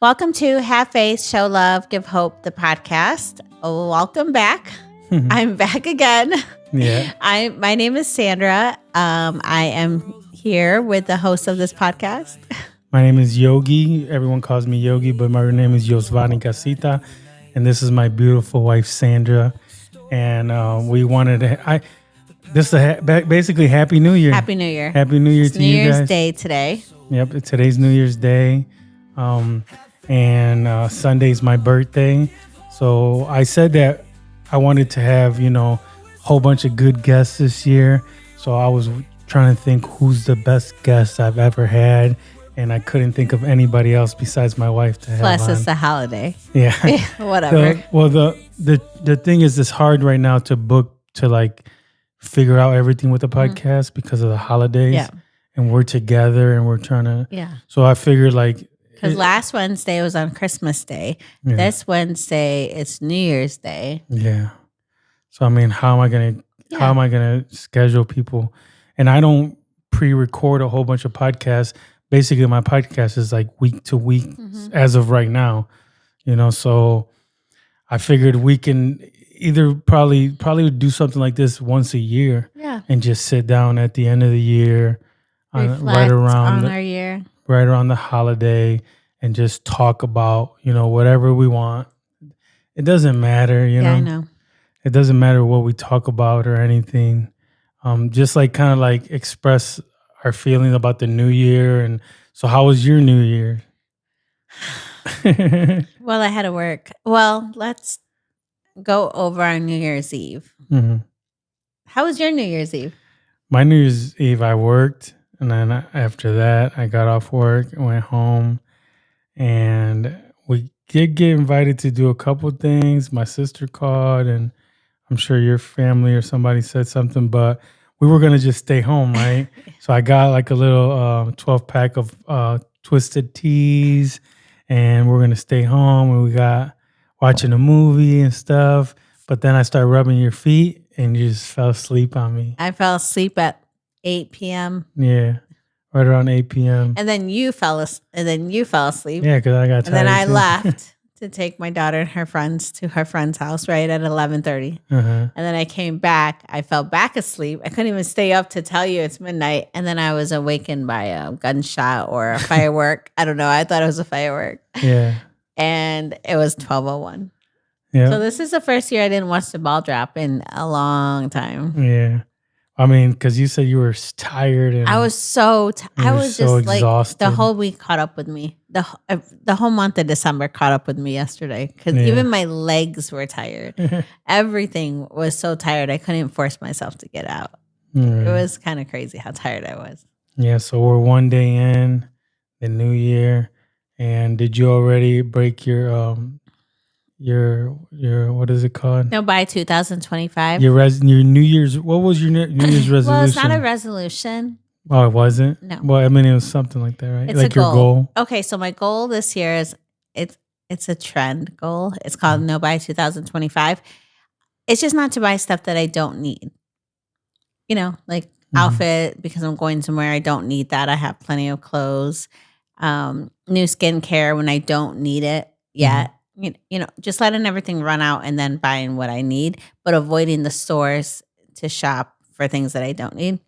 Welcome to Have Faith, Show Love, Give Hope, the podcast. Oh, welcome back. I'm back again. Yeah. My name is Sandra. I am here with the host of this podcast. My name is Yogi. Everyone calls me Yogi, but my name is Yosvani Casita. And this is my beautiful wife, Sandra. And we wanted to... This is basically Happy New Year. Happy New Year. Happy New Year it's to you guys. New Year's Day today. Yep, today's New Year's Day. And Sunday's my birthday. So I said that I wanted to have, a whole bunch of good guests this year. So I was trying to think who's the best guest I've ever had. And I couldn't think of anybody else besides my wife to have Plus, on. it's a holiday. Yeah. Whatever. The thing is, it's hard right now to book, to figure out everything with the podcast because of the holidays. Yeah. And we're together and we're trying to. Yeah. So I figured because last Wednesday was on Christmas Day. Yeah. This Wednesday, it's New Year's Day. Yeah. So I mean, how am I gonna schedule people? And I don't pre-record a whole bunch of podcasts. Basically, my podcast is week to week as of right now. So I figured we can either probably do something like this once a year. Yeah. And just sit down at the end of the year, Reflect on our year. Right around the holiday, and just talk about, whatever we want. It doesn't matter, Yeah, I know. It doesn't matter what we talk about or anything. Just kind of express our feelings about the new year. And so how was your New Year? Well, I had to work. Well, let's go over our New Year's Eve. Mm-hmm. How was your New Year's Eve? My New Year's Eve, I worked. And then after that, I got off work and went home. And we did get invited to do a couple things. My sister called, and I'm sure your family or somebody said something, but we were going to just stay home, right? So I got a little 12-pack of Twisted Teas, and we're going to stay home. And we got watching a movie and stuff. But then I started rubbing your feet, and you just fell asleep on me. I fell asleep at 8 p.m. Yeah, right around 8 p.m. And then you fell asleep. Yeah, because I got tired. And then I left to take my daughter and her friends to her friend's house right at 11:30. And then I came back. I fell back asleep. I couldn't even stay up to tell you it's midnight. And then I was awakened by a gunshot or a firework. I don't know. I thought it was a firework. Yeah. And it was 12:01. Yeah. So this is the first year I didn't watch the ball drop in a long time. Yeah. I mean, because you said you were tired. And I was so I was so just exhausted. the whole week caught up with me. The whole month of December caught up with me yesterday because even my legs were tired. Everything was so tired. I couldn't force myself to get out. It was kind of crazy how tired I was. Yeah. So we're one day in the new year. And did you already break your what is it called? No, by 2025. Your New Year's. What was your New Year's resolution? Well, it's not a resolution. Oh, it wasn't? No. Well, I mean, it was something like that, right? It's a goal. Okay, so my goal this year is it's a trend goal. It's called No by 2025. It's just not to buy stuff that I don't need. Outfit because I'm going somewhere. I don't need that. I have plenty of clothes. New skincare when I don't need it yet. Just letting everything run out and then buying what I need, but avoiding the stores to shop for things that I don't need.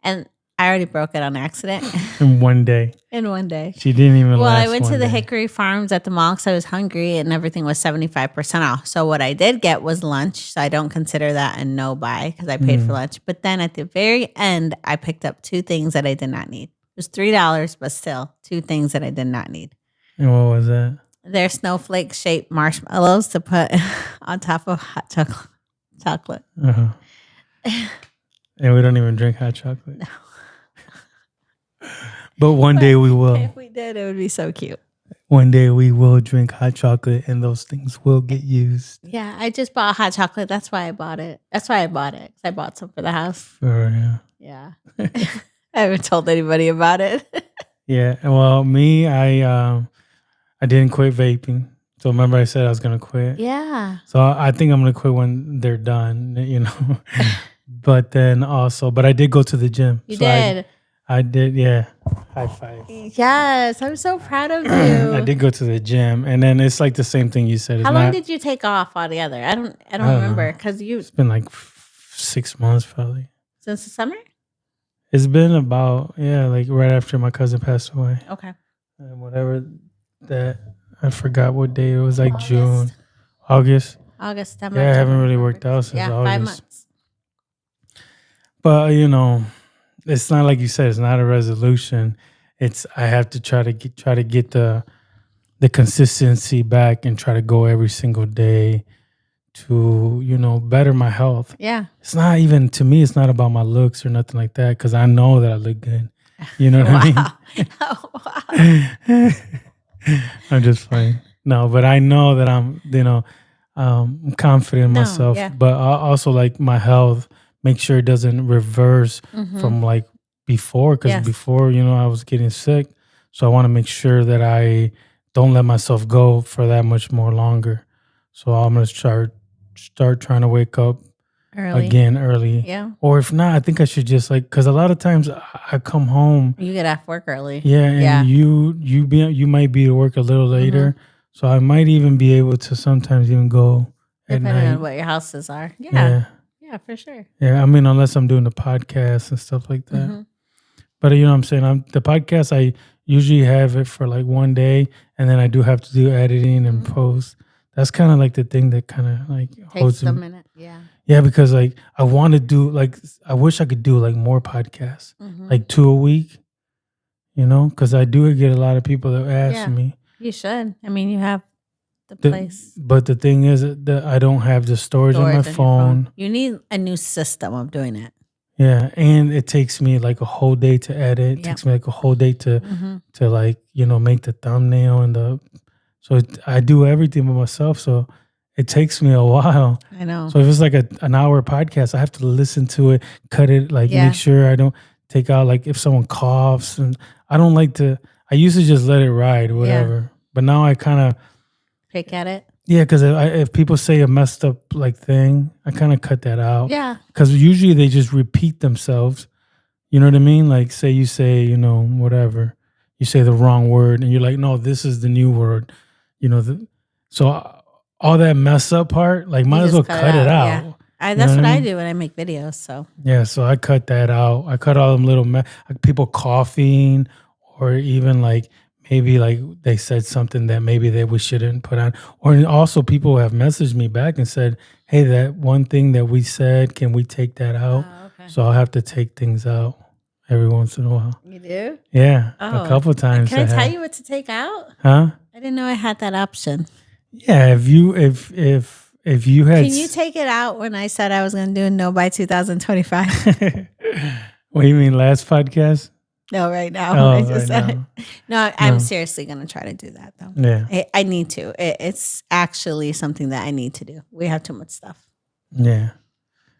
And I already broke it on accident. In one day. She didn't even Well, last I went to the day. Hickory Farms at the mall because I was hungry and everything was 75% off. So what I did get was lunch. So I don't consider that a no buy because I paid for lunch. But then at the very end, I picked up two things that I did not need. It was $3, but still two things that I did not need. And what was that? They're snowflake-shaped marshmallows to put on top of hot chocolate. And we don't even drink hot chocolate. No. But one day we will. If we did, it would be so cute. One day we will drink hot chocolate and those things will get used. Yeah, I just bought hot chocolate. That's why I bought it. 'Cause I bought some for the house. Yeah. I haven't told anybody about it. Yeah. Well, me, I didn't quit vaping. So remember I said I was going to quit? Yeah. So I think I'm going to quit when they're done, But then also, but I did go to the gym. You did. I did, yeah. High five. Yes, I'm so proud of I you. did go to the gym, and then it's like the same thing you said. It's How long not. did you take off altogether? I don't I don't remember know. because It's been like 6 months probably. since the summer. It's been about like right after my cousin passed away. Okay. And whatever that I forgot what day it was, like August. June, August. August, September. Yeah, I haven't really November, worked out since yeah, August. 5 months. But it's not like you said. It's not a resolution. It's I have to try to get the consistency back and try to go every single day to better my health. Yeah. It's not even to me. It's not about my looks or nothing like that because I know that I look good. You know what I mean? Oh, wow. I'm just playing. No, but I know that I'm confident in myself. Yeah. But I also like my health. Make sure it doesn't reverse from like before, because before I was getting sick. So I want to make sure that I don't let myself go for that much more longer. So I'm gonna start trying to wake up early. Yeah. Or if not, I think I should just because a lot of times I come home. You get off work early. Yeah, and you might be to work a little later, so I might even be able to sometimes even go at night. Depending on what your houses are. Yeah, for sure. Yeah, I mean, unless I'm doing the podcast and stuff like that. But you know what I'm saying? The podcast, I usually have it for like one day, and then I do have to do editing and post. That's kind of like the thing that kind of like takes a minute. Yeah. Yeah, because like I want to do I wish I could do like more podcasts, like 2 a week, because I do get a lot of people that ask me. You should. I mean, you have the place. But the thing is that I don't have the storage on my phone. You need a new system of doing it. Yeah, and it takes me like a whole day to edit. It takes me like a whole day to like make the thumbnail so I do everything by myself. So it takes me a while. I know. So if it's like an hour podcast, I have to listen to it, cut it, make sure I don't take out if someone coughs, and I don't like to. I used to just let it ride, or whatever. But now I kind of pick at it. Yeah, because if people say a messed up thing, I kind of cut that out. Yeah. Because usually they just repeat themselves. You know what I mean? Like say you say whatever, you say the wrong word, and you're like, no, this is the new word. So all that mess up part, might as well cut it out. Yeah. That's what I do when I make videos. So yeah, so I cut that out. I cut all them little people coughing, or even maybe they said something that maybe we shouldn't put on. Or also people have messaged me back and said, hey, that one thing that we said, can we take that out? Oh, okay. So I'll have to take things out every once in a while. You do? Yeah, a couple of times. Can I tell you what to take out? Huh? I didn't know I had that option. Yeah, if you had... Can you take it out when I said I was going to do a no by 2025? What do you mean, last podcast? No, right now. Oh, I just said now. it. No, I'm seriously going to try to do that, though. Yeah. I need to. It's actually something that I need to do. We have too much stuff. Yeah.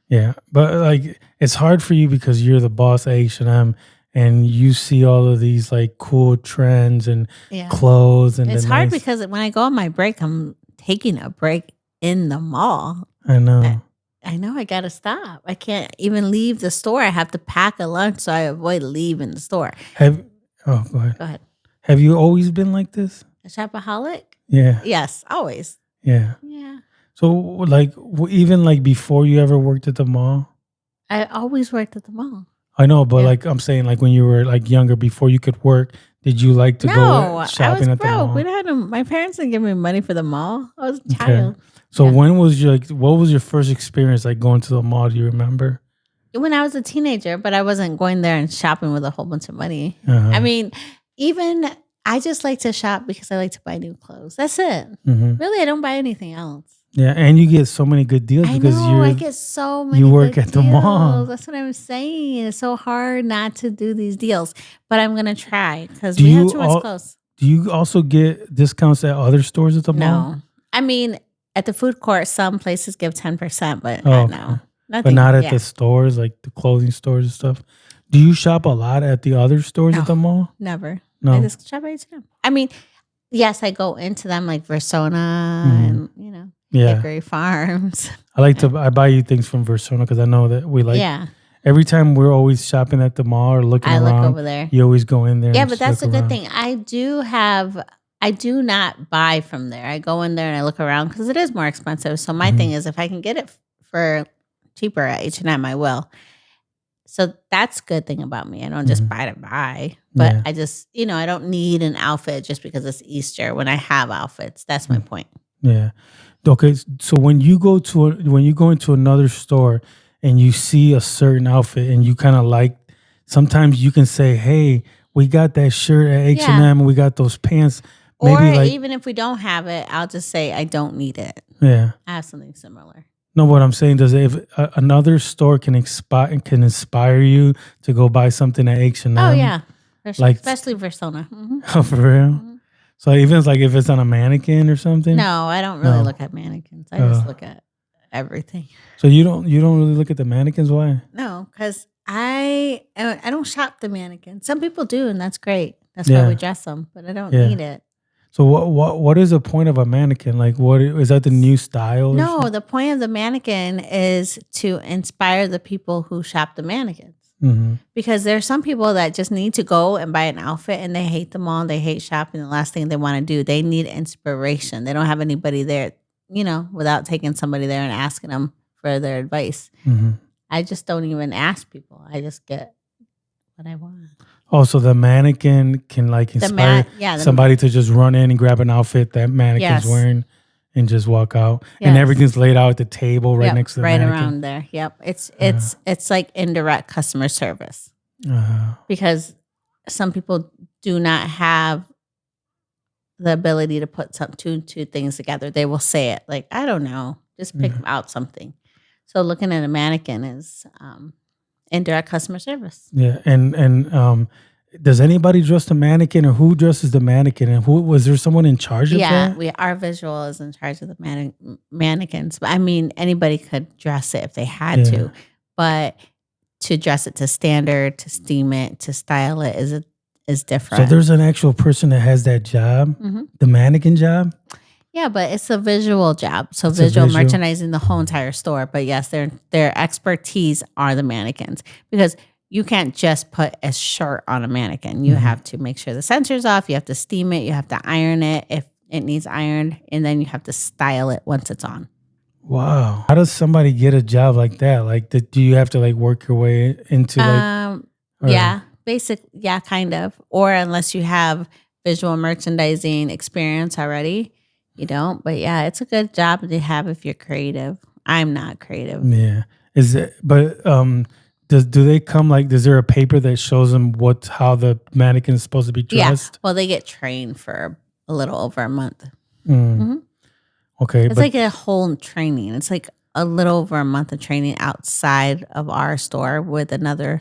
Yeah. But it's hard for you because you're the boss at H&M, and you see all of these cool trends and clothes. And it's hard because when I go on my break, I'm taking a break in the mall. I know. I know I got to stop. I can't even leave the store. I have to pack a lunch so I avoid leaving the store. Go ahead. Go ahead. Have you always been like this? A shopaholic? Yeah. Yes, always. Yeah. Yeah. So even before you ever worked at the mall? I always worked at the mall. I know, but I'm saying when you were younger, before you could work, did you like to go shopping at the mall? We didn't have my parents didn't give me money for the mall. I was a child. So when was what was your first experience going to the mall? Do you remember? When I was a teenager, but I wasn't going there and shopping with a whole bunch of money. I mean, I just like to shop because I like to buy new clothes. That's it. Really, I don't buy anything else. Yeah, and you get so many good deals because I get so many. You work at the mall. That's what I'm saying. It's so hard not to do these deals, but I'm gonna try because we have too much clothes. Do you also get discounts at other stores at the mall? No, I mean at the food court, some places give 10%, but not now. Nothing, but not at the stores, the clothing stores and stuff. Do you shop a lot at the other stores at the mall? Never. No, I just shop at H&M. I mean, yes, I go into them like Versona and Hickory Farms. I buy you things from Versona because I know that we like. Yeah. every time we're always shopping at the mall or looking I look around, over there. you always go in there. Yeah, and but just that's a look good around. thing. I do not buy from there. I go in there and I look around because it is more expensive. So my thing is, if I can get it for cheaper at H&M, I will. So that's a good thing about me. I don't just buy to buy, but I just, I don't need an outfit just because it's Easter when I have outfits. That's my point. Yeah. Okay. So when you go into another store and you see a certain outfit and you kind of like, sometimes you can say, "Hey, we got that shirt at H&M and we got those pants." Maybe or like, even if we don't have it, I'll just say I don't need it. yeah. I have something similar. No, what I'm saying is, if another store can inspire you to go buy something at H&M. Oh yeah, like especially Persona. Mm-hmm. Oh, for real. Mm-hmm. So even like if it's on a mannequin or something. No, I don't really look at mannequins. I just look at everything. So you don't really look at the mannequins? Why? No, because I don't shop the mannequins. Some people do, and that's great. That's why we dress them, but I don't need it. So what is the point of a mannequin? Like, what is that, the new style? No, the point of the mannequin is to inspire the people who shop the mannequins. Mm-hmm. Because there are some people that just need to go and buy an outfit and they hate them all. They hate shopping. The last thing they want to do, they need inspiration. They don't have anybody there, without taking somebody there and asking them for their advice. Mm-hmm. I just don't even ask people. I just get what I want. Oh, so the mannequin can like inspire somebody to just run in and grab an outfit that mannequin's wearing and just walk out. Yes. And everything's laid out at the table next to the mannequin. Right around there. Yep. It's like indirect customer service. Because some people do not have the ability to put two things together. They will say it like, I don't know, just pick out something. So looking at a mannequin is indirect customer service. Yeah. And does anybody dress the mannequin, or who dresses the mannequin? And was there someone in charge of that? Yeah, our visual is in charge of the mannequins. But I mean, anybody could dress it if they had to, but to dress it to standard, to steam it, to style it is different. So there's an actual person that has that job, the mannequin job. Yeah, but it's a visual job. So visual merchandising the whole entire store. But yes, their expertise are the mannequins, because you can't just put a shirt on a mannequin. You have to make sure the sensor's off. You have to steam it. You have to iron it if it needs ironed. And then you have to style it once it's on. Wow. How does somebody get a job like that? Like, do you have to like work your way into like... Yeah, kind of. Or unless you have visual merchandising experience already, you don't. But yeah, it's a good job to have if you're creative. I'm not creative. Yeah. Do they come like, is there a paper that shows them how the mannequin is supposed to be dressed? Yeah. Well, they get trained for a little over a month. Okay. It's like a whole training. It's like a little over a month of training outside of our store with another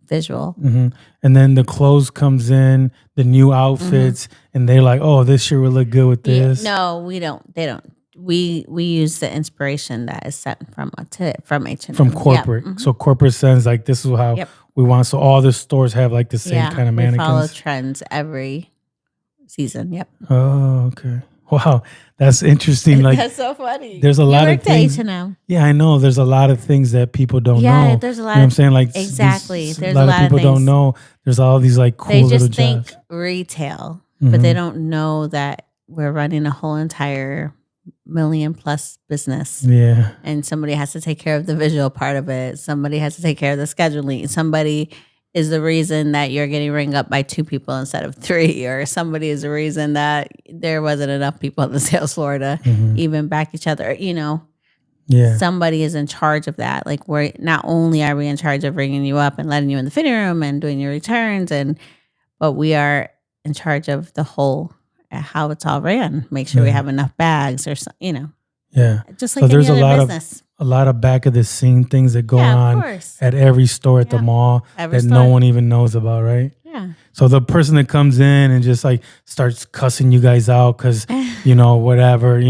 visual. And then the clothes comes in, the new outfits, and they're like, "Oh, this shirt would look good with this." No, we don't. They don't. We use the inspiration that is set from H&M. From corporate. Yep. So corporate sends like, this is how we want. So all the stores have like the same kind of mannequins. We follow trends every season. Yep. Oh, okay. Wow, that's interesting. Like, that's so funny. There's a lot of things. H&M. Yeah, I know. There's a lot of things that people don't know. Yeah, there's a lot. You know what I'm saying? Like, exactly. There's a lot of people don't know. There's all these like cool little jobs. They just think retail, but they don't know that we're running a whole entire $1 million+ business. Yeah. And somebody has to take care of the visual part of it. Somebody has to take care of the scheduling. Somebody is the reason that you're getting ring up by 2 people instead of 3, or somebody is the reason that there wasn't enough people on the sales floor to even back each other, Yeah. Somebody is in charge of that. Like, we're not only are we in charge of bringing you up and letting you in the fitting room and doing your returns, but we are in charge of the whole, how it's all ran. Make sure we have enough bags or something, Yeah. Just like there's any other business. A lot of back of the scene things that go on at every store at the mall that no one even knows about, right? Yeah. So the person that comes in and just like starts cussing you guys out because, whatever,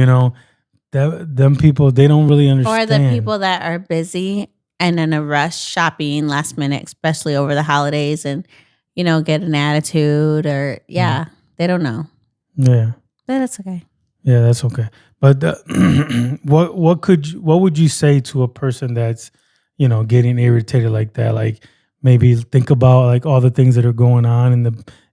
them people, they don't really understand. Or the people that are busy and in a rush shopping last minute, especially over the holidays, and, get an attitude or, they don't know. Yeah. But that's okay. Yeah, that's okay. But what would you say to a person that's, getting irritated like that? Like maybe think about like all the things that are going on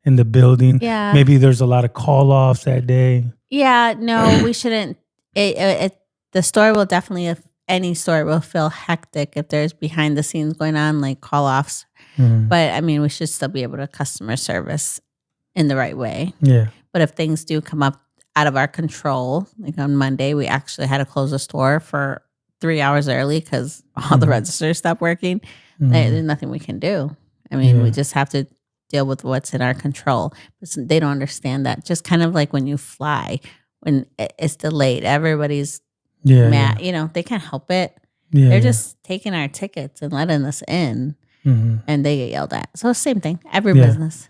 in the building. Yeah. Maybe there's a lot of call offs that day. Yeah, no, we shouldn't. The store will definitely, if any store will feel hectic if there's behind the scenes going on, like call offs. Mhm. But I mean, we should still be able to customer service in the right way. Yeah. But if things do come up out of our control, like on Monday, we actually had to close the store for 3 hours early because all the Mhm. registers stopped working. Mhm. There's nothing we can do. I mean, we Yeah. just have to deal with what's in our control. But they don't understand that. Just kind of like when you fly, when it's delayed, everybody's Yeah. mad. They can't help it. Yeah. They're yeah. just taking our tickets and letting us in, Mhm. and they get yelled at. So same thing, every Yeah. business.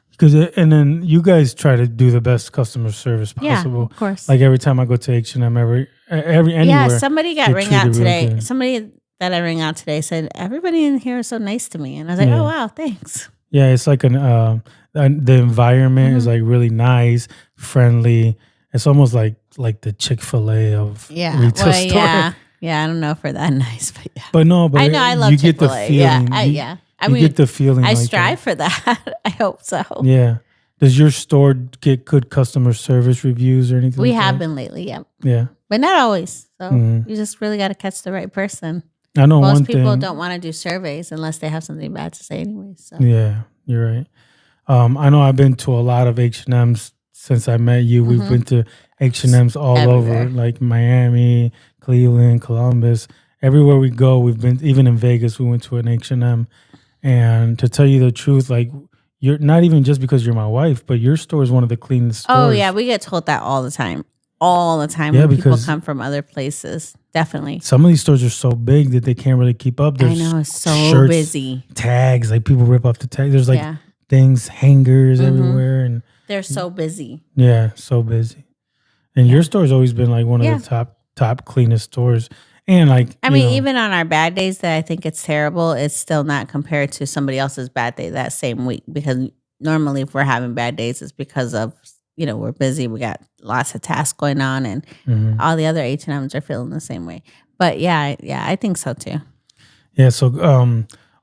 And then you guys try to do the best customer service possible. Yeah, of course. Like every time I go to H&M, anywhere. Yeah, somebody got they ring treat out it real today. good. Somebody that I ring out today said, everybody in here is so nice to me. And I was like, Yeah. oh, wow, thanks. Yeah, it's like the environment is like really nice, friendly. It's almost like the Chick-fil-A of retail store. Yeah, I don't know if we're that nice, but yeah. But no, but I know I love you get the Chick-fil-A. feeling. I you mean, get the feeling. I like strive that. for that. I hope so. Yeah. Does your store get good customer service reviews or anything? We like have that? been lately, yeah. Yeah. But not always. So Mhm. you just really got to catch the right person. I know Most one people thing. don't want to do surveys unless they have something bad to say anyway. So Yeah, you're right. I know I've been to a lot of H&Ms since I met you. We've been to H&Ms all Everywhere. over, like Miami, Cleveland, Columbus. Everywhere we go, we've been. Even in Vegas, we went to an H&M. And to tell you the truth, like you're not even just because you're my wife, but your store is one of the cleanest stores. Oh yeah, we get told that all the time. All the time Yeah, when people because come from other places. Definitely. some of these stores are so big that they can't really keep up. I There's know, it's so shirts, busy. tags, like people rip off the tags. There's like Yeah. things, hangers Mhm. everywhere, and They're so busy. yeah, so busy. And your store's always been like one of Yeah. the top cleanest stores. And like I mean, even on our bad days that I think it's terrible, it's still not compared to somebody else's bad day that same week. Because normally if we're having bad days, it's because of, we're busy. We got lots of tasks going on, and Mhm. all the other H&Ms are feeling the same way. But yeah, I think so too. Yeah. So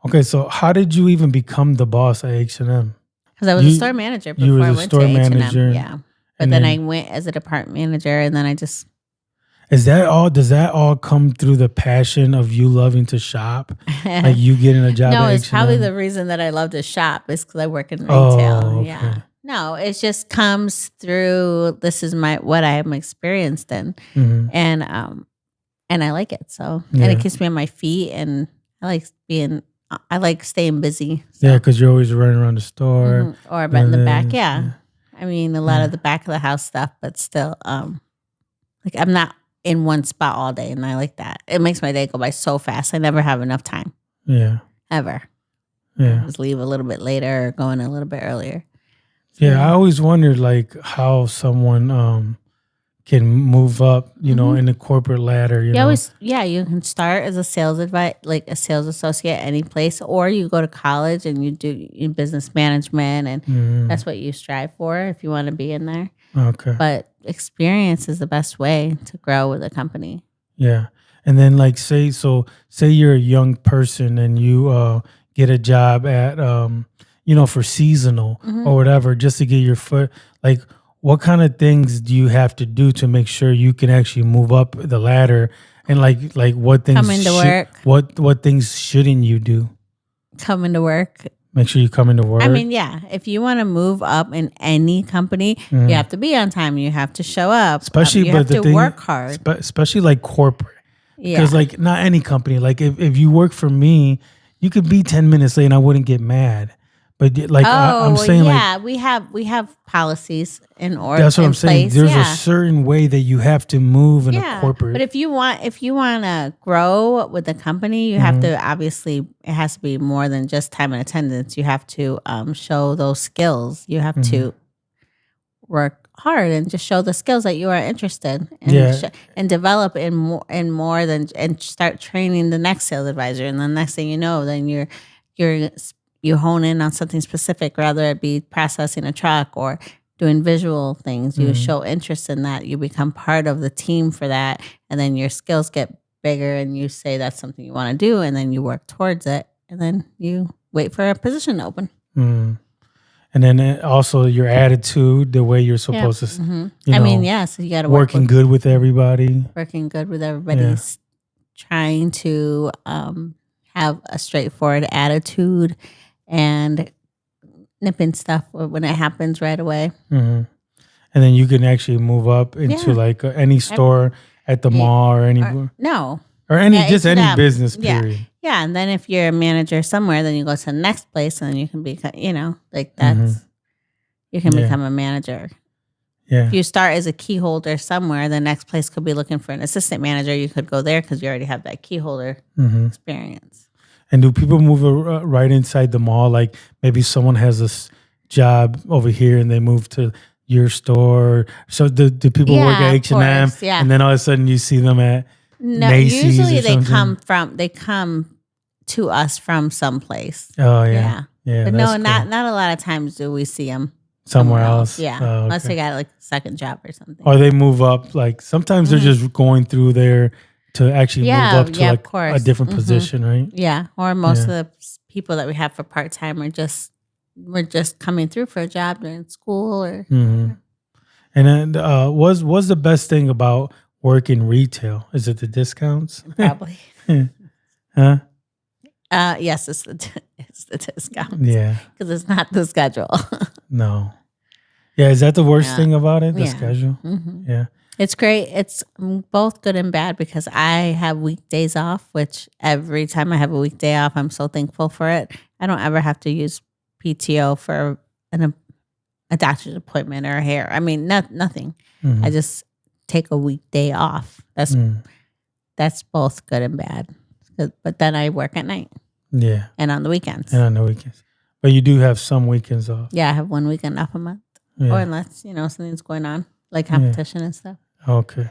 okay. So how did you even become the boss at H&M? Because I was a store manager before I went to H&M. Yeah. But then I went as a department manager, and then I just... Does that all come through the passion of you loving to shop? Like you getting a job No, at it's H&M? probably the reason that I love to shop is because I work in retail. Oh, okay. Yeah. No, it just comes through. This is what I am experienced in, Mhm. and I like it. So, Yeah. and it keeps me on my feet, and I like staying busy. So. Yeah, because you're always running around the store. Mhm. Or in the back. this, Yeah. I mean, a lot of the back of the house stuff, but still, like I'm not in one spot all day, and I like that. It makes my day go by so fast. I never have enough time, Yeah. ever. Yeah. Just leave a little bit later or go in a little bit earlier. So, Yeah, I always wondered like how someone can move up, in the corporate ladder. You know, you can start as a sales like a sales associate any place, or you go to college and you do business management, and Mhm. that's what you strive for if you want to be in there. Okay. But experience is the best way to grow with a company. Yeah. And then like say you're a young person and you get a job at for seasonal or whatever, just to get your foot, like what kind of things do you have to do to make sure you can actually move up the ladder, and like what things Come into work. what things shouldn't you do? Come into work. Make sure you come into work. I mean, yeah, if you want to move up in any company, Mhm. you have to be on time. You have to show up. Especially, you but have the to thing, work hard. especially like corporate. Yeah. Because like not any company. Like if you work for me, you could be 10 minutes late and I wouldn't get mad. But like I'm saying, yeah, we have policies in order. That's what I'm saying. Place. There's yeah. a certain way that you have to move in a corporate. But if you want to grow with the company, you have to obviously, it has to be more than just time and attendance. You have to show those skills. You have to work hard and just show the skills that you are interested in, and develop in more than, and start training the next sales advisor. And the next thing you know, then you hone in on something specific, rather it be processing a truck or doing visual things. You show interest in that. You become part of the team for that. And then your skills get bigger and you say that's something you want to do, and then you work towards it, and then you wait for a position to open. Mm. And then also your attitude, the way you're supposed to, I mean, so you got to working good with everybody. Working good with everybody. Trying to have a straightforward attitude and nipping stuff when it happens right away. Mm-hmm. And then you can actually move up into like any store at the mall or anywhere. Or any any business period. Yeah, and then if you're a manager somewhere, then you go to the next place, and then you can be, like that's you can become a manager. Yeah. If you start as a key holder somewhere, the next place could be looking for an assistant manager. You could go there because you already have that key holder experience. And do people move right inside the mall? Like maybe someone has a job over here and they move to your store. So do people work at H&M? And then all of a sudden you see them at Macy's usually they come to us from someplace. Oh yeah. But no, not a lot of times do we see them somewhere else. Yeah, unless they got like a second job or something. Or they move up. Like sometimes they're just going through there to actually move up to like a different position, right? Yeah, or most of the people that we have for part time are just coming through for a job during school or. And then what's the best thing about working retail? Is it the discounts? Probably. Huh? Yes, it's the discounts. Yeah, because it's not the schedule. No. Yeah, is that the worst thing about it? The schedule. Yeah, it's great. It's both good and bad because I have weekdays off, which every time I have a weekday off, I'm so thankful for it. I don't ever have to use PTO for a doctor's appointment or a hair. I mean, nothing. I just take a weekday off. That's both good and bad. But then I work at night. Yeah. And on the weekends. But you do have some weekends off. Yeah, I have one weekend off a month. Or unless, something's going on, like competition and stuff. Okay.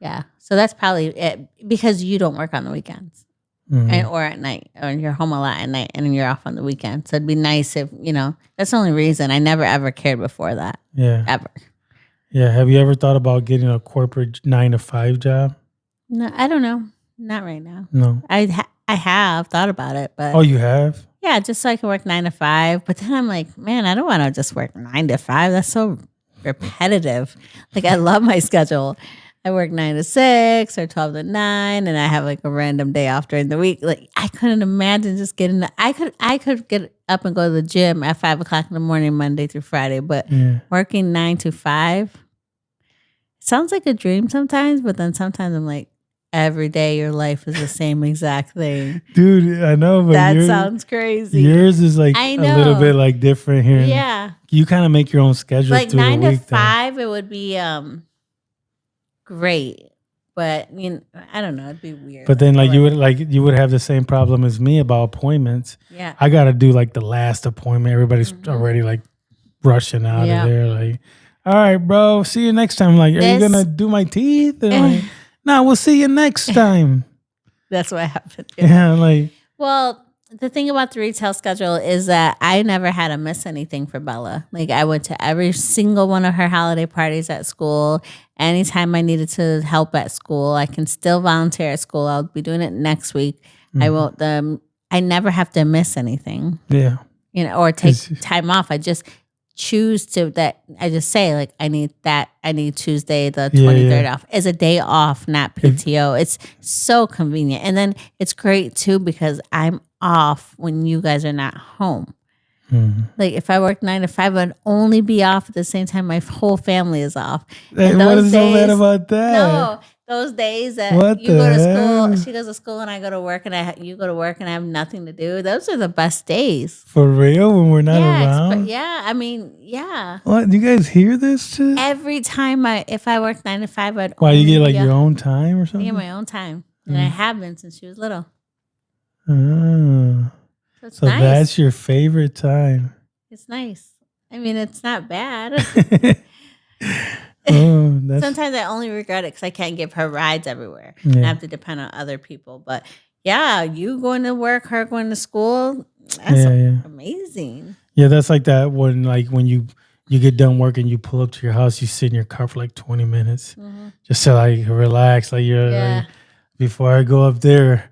Yeah. So that's probably it because you don't work on the weekends. Or at night. Or you're home a lot at night and you're off on the weekend. So it'd be nice if, that's the only reason. I never ever cared before that. Yeah. Ever. Yeah. Have you ever thought about getting a corporate 9-to-5 job? No, I don't know. Not right now. No. I have thought about it, but. Oh, you have? Yeah, just so I can work 9 to 5. But then I'm like, man, I don't want to just work 9 to 5. That's so repetitive. Like, I love my schedule. I work 9 to 6 or 12 to 9, and I have like a random day off during the week. Like, I couldn't imagine just getting. I could get up and go to the gym at 5 o'clock in the morning, Monday through Friday. But working 9 to 5 sounds like a dream sometimes. But then sometimes I'm like, every day your life is the same exact thing. Dude, I know, but that sounds crazy. Yours is like a little bit like different here. Yeah. You kind of make your own schedule like through 9 the week. to 5, it would be great. But I don't know, it'd be weird. But then you would have the same problem as me about appointments. Yeah. I gotta do like the last appointment. Everybody's already like rushing out of there. Like, all right, bro, see you next time. Like, are you gonna do my teeth? And like, no, we'll see you next time. That's what happened. Yeah, well, the thing about the retail schedule is that I never had to miss anything for Bella. Like, I went to every single one of her holiday parties at school. Anytime I needed to help at school, I can still volunteer at school. I'll be doing it next week. I won't. I never have to miss anything. Yeah. Or take time off. I just choose to I just say like I need Tuesday the 23rd off as a day off, not PTO. It's so convenient. And then it's great too because I'm off when you guys are not home. Like if I work 9 to 5, I'd only be off at the same time my whole family is off. And what is so bad about that? No, those days that you go to school, she goes to school and I go to work and you go to work and I have nothing to do. Those are the best days. For real? When we're not around? Yeah. What? Do you guys hear this shit? Every time if I work 9 to 5, I'd Why, you get like your own time or something? I get my own time. And I have been since she was little. Oh. So nice. That's your favorite time. It's nice. I mean, it's not bad. Sometimes I only regret it because I can't give her rides everywhere. I have to depend on other people. But yeah, you going to work, her going to school, that's amazing. Yeah, that's like that when you get done working, you pull up to your house, you sit in your car for like 20 minutes just to like relax. Like you're like, before I go up there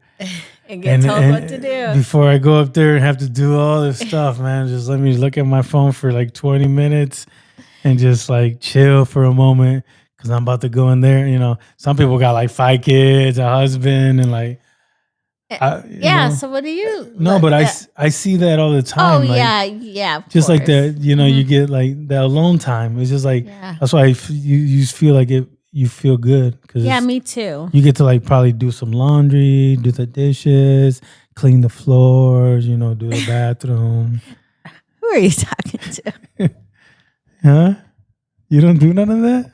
and get told what to do. Before I go up there and have to do all this stuff, man, just let me look at my phone for like 20 minutes and just like chill for a moment because I'm about to go in there. You know, some people got like 5 kids, a husband, and like, yeah. So what do you? No, but I see that all the time. Oh like, yeah. Just like that, you know, you get like that alone time. It's just like that's why you feel like it. You feel good because me too. You get to like probably do some laundry, do the dishes, clean the floors, you know, do the bathroom. Who are you talking to? Huh? You don't do none of that?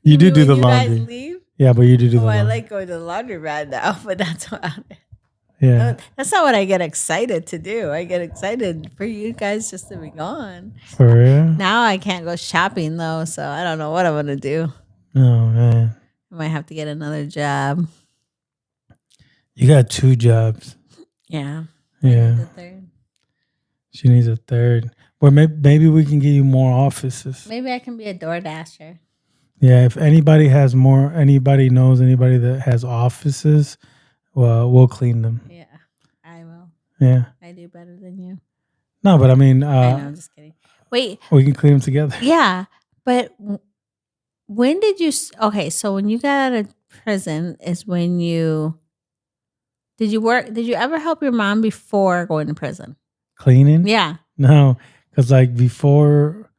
You do the laundry. Guys leave? Yeah, but you do the laundry. I like going to the laundromat now, but that's about it. Yeah. That's not what I get excited to do. I get excited for you guys just to be gone. For real? Now I can't go shopping though, so I don't know what I'm going to do. Oh, man. I might have to get another job. You got 2 jobs. Yeah. Yeah. The third. She needs a third. Or maybe we can give you more offices. Maybe I can be a door dasher. Yeah, if anybody knows anybody that has offices, well, we'll clean them. Yeah, I will. Yeah. I do better than you. No, but I mean... I know, I'm just kidding. Wait. We can clean them together. Yeah, but when did you... Okay, so when you got out of prison is when you... Did you ever help your mom before going to prison? Cleaning? Yeah. No, because like before...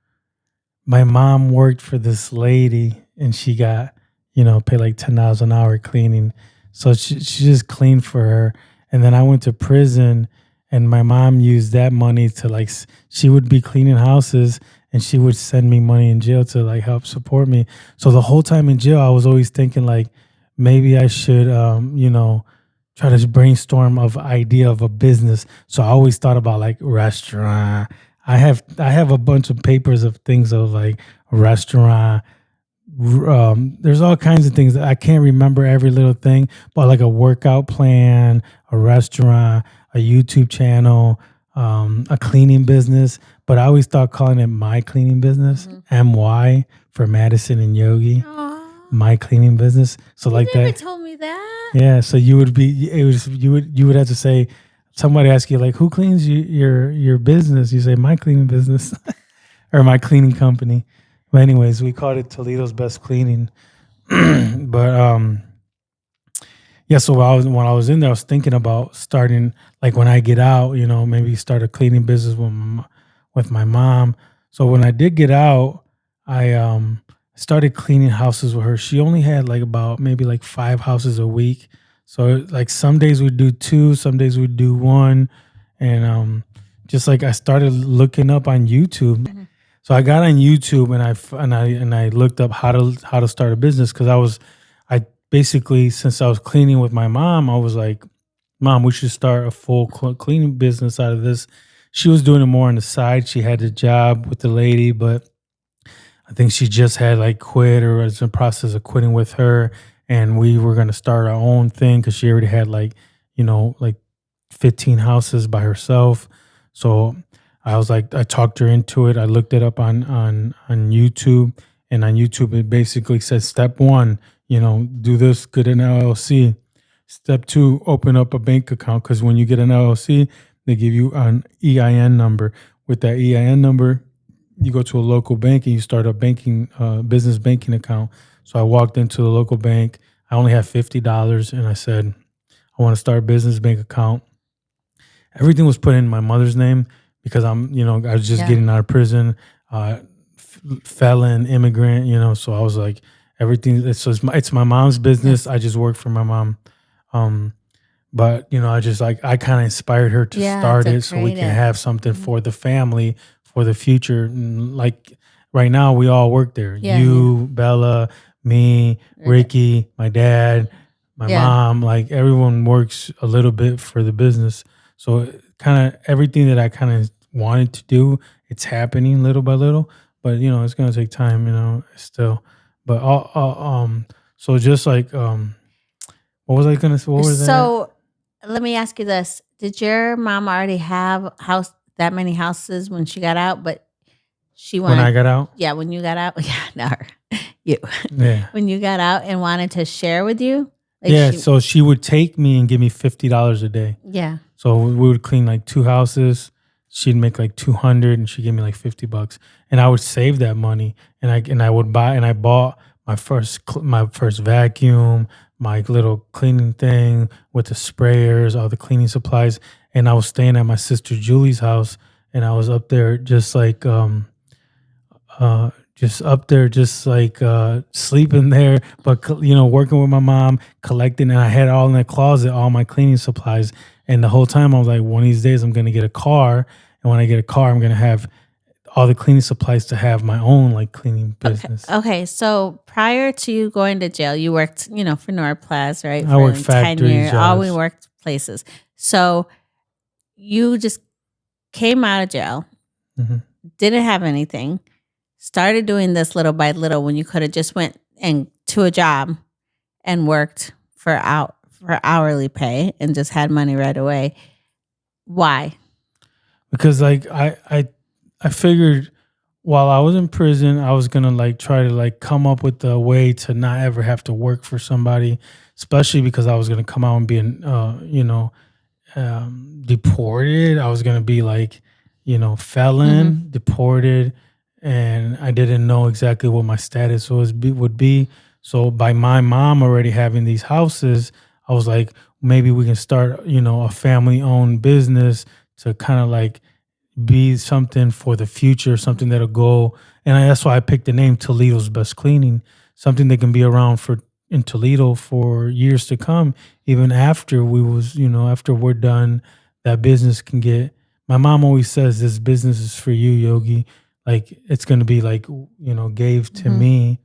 My mom worked for this lady and she got, you know, paid like $10 an hour cleaning. So she just cleaned for her. And then I went to prison and my mom used that money to like, she would be cleaning houses and she would send me money in jail to like help support me. So the whole time in jail, I was always thinking like, maybe I should, you know, try to brainstorm of idea of a business. So I always thought about like restaurant. I have a bunch of papers of things of like a restaurant. There's all kinds of things that I can't remember every little thing, but like a workout plan, a restaurant, a YouTube channel, a cleaning business. But I always thought calling it My Cleaning Business, MY for Madison and Yogi. Aww. My Cleaning Business. So you like never that. Told me that. Yeah. So you would have to say. Somebody ask you like, who cleans your business? You say my cleaning business or my cleaning company. But anyways, we called it Toledo's Best Cleaning. But yeah. So when I was in there, I was thinking about starting like when I get out, you know, maybe start a cleaning business with my mom. So when I did get out, I started cleaning houses with her. She only had like about maybe like 5 houses a week. So like some days we'd do 2, some days we'd do 1. And just like I started looking up on YouTube. Mm-hmm. So I got on YouTube and I looked up how to start a business because I basically, since I was cleaning with my mom, I was like, Mom, we should start a full cleaning business out of this. She was doing it more on the side. She had a job with the lady, but I think she just had like quit or was in the process of quitting with her. And we were going to start our own thing because she already had like, you know, like 15 houses by herself. So I was like, I talked her into it. I looked it up on YouTube. And on YouTube, it basically says step 1, you know, do this, get an LLC. Step 2, open up a bank account. Because when you get an LLC, they give you an EIN number. With that EIN number, you go to a local bank and you start a business banking account. So I walked into the local bank. I only had $50 and I said, I want to start a business bank account. Everything was put in my mother's name because I was just getting out of prison, felon, immigrant, you know. So I was like, everything. It's my mom's business. I just work for my mom. But you know, I kind of inspired her to start it so we can have something for the family for the future. And like right now, we all work there. Bella, me, Ricky, my dad, my mom, like everyone works a little bit for the business. So kind of everything that I kind of wanted to do, it's happening little by little, but you know, it's going to take time, you know, still, but so just like, what was I going to say? What was that? So let me ask you this. Did your mom already have that many houses when she got out, but she wanted... When I got out? Yeah, when you got out. Yeah, not her. You. Yeah. When you got out and wanted to share with you? Like Yeah, she, so she would take me and give me $50 a day. yeah. So we would clean like 2 houses. She'd make like 200, and she'd give me like $50, and I would save that money, and I would buy, and I bought my first vacuum, my little cleaning thing with the sprayers, all the cleaning supplies, and I was staying at my sister Julie's house, and I was up there just up there, just like sleeping there, but working with my mom, collecting, and I had all in the closet, all my cleaning supplies. And the whole time I was like, one of these days I'm gonna get a car, and when I get a car, I'm gonna have all the cleaning supplies to have my own like cleaning business. Okay. So prior to you going to jail, you worked, for Norplus, right? I For worked like 10 factory years. All we jobs. worked places. So you just came out of jail, hmm didn't have anything, started doing this little by little when you could have just went and to a job and worked for hourly pay and just had money right away. Why? Because like I figured while I was in prison, I was gonna like try to like come up with a way to not ever have to work for somebody, especially because I was gonna come out and be deported. I was gonna be like, felon, deported, and I didn't know exactly what my status would be. So by my mom already having these houses, I was like, maybe we can start, a family owned business to kind of like be something for the future, something that'll go. And that's why I picked the name Toledo's Best Cleaning, something that can be around for in Toledo for years to come, even after after we're done. That business can get. My mom always says this business is for you, Yogi. Like it's going to be like gave to me,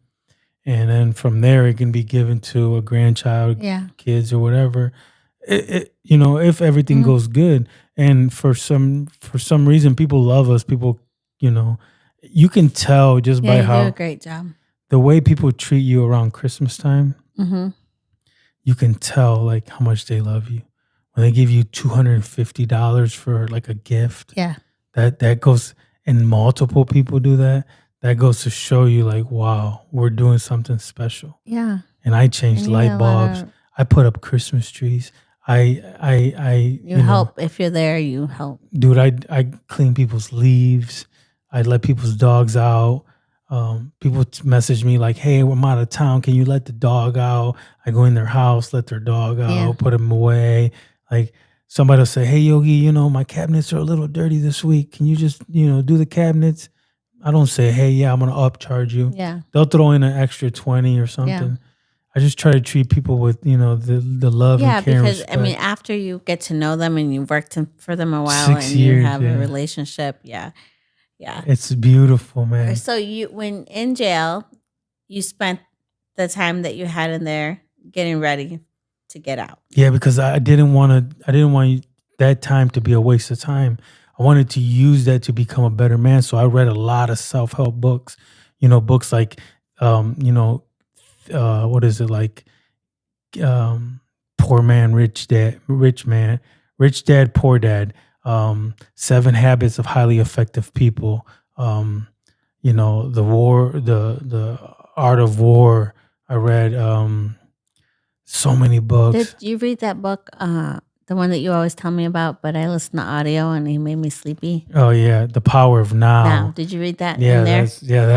and then from there it can be given to a grandchild, Yeah. kids or whatever. If everything goes good, and for some reason people love us. People, you can tell just by Yeah, you do a how great job. the way people treat you around Christmas time. You can tell like how much they love you when they give you $250 for like a gift. Yeah. That goes, and multiple people do that. That goes to show you like, wow, we're doing something special. Yeah. And I changed And you light had a lot bulbs. of- I put up Christmas trees. You help if you're there. You help. Dude, I clean people's leaves. I let people's dogs out. People message me like, "Hey, I'm out of town. Can you let the dog out?" I go in their house, let their dog out, Yeah. put him away. Like somebody will say, "Hey, Yogi, my cabinets are a little dirty this week. Can you just do the cabinets?" I don't say, "Hey, yeah, I'm gonna upcharge you." Yeah. They'll throw in an extra 20 or something. Yeah. I just try to treat people with the love Yeah, and care. because and respect. after you get to know them and you've worked for them a while 6 and you years, have yeah. a relationship, yeah. It's beautiful, man. So when in jail, you spent the time that you had in there getting ready to get out. Yeah, because I didn't want that time to be a waste of time. I wanted to use that to become a better man. So I read a lot of self-help books, books like, what is it like? Poor Man, Rich Dad, Rich Dad, Poor Dad, 7 Habits of Highly Effective People, the Art of War. I read so many books. Did you read that book, the one that you always tell me about, but I listened to audio and he made me sleepy? Oh yeah, The Power of Now. Did you read that Yeah, in there?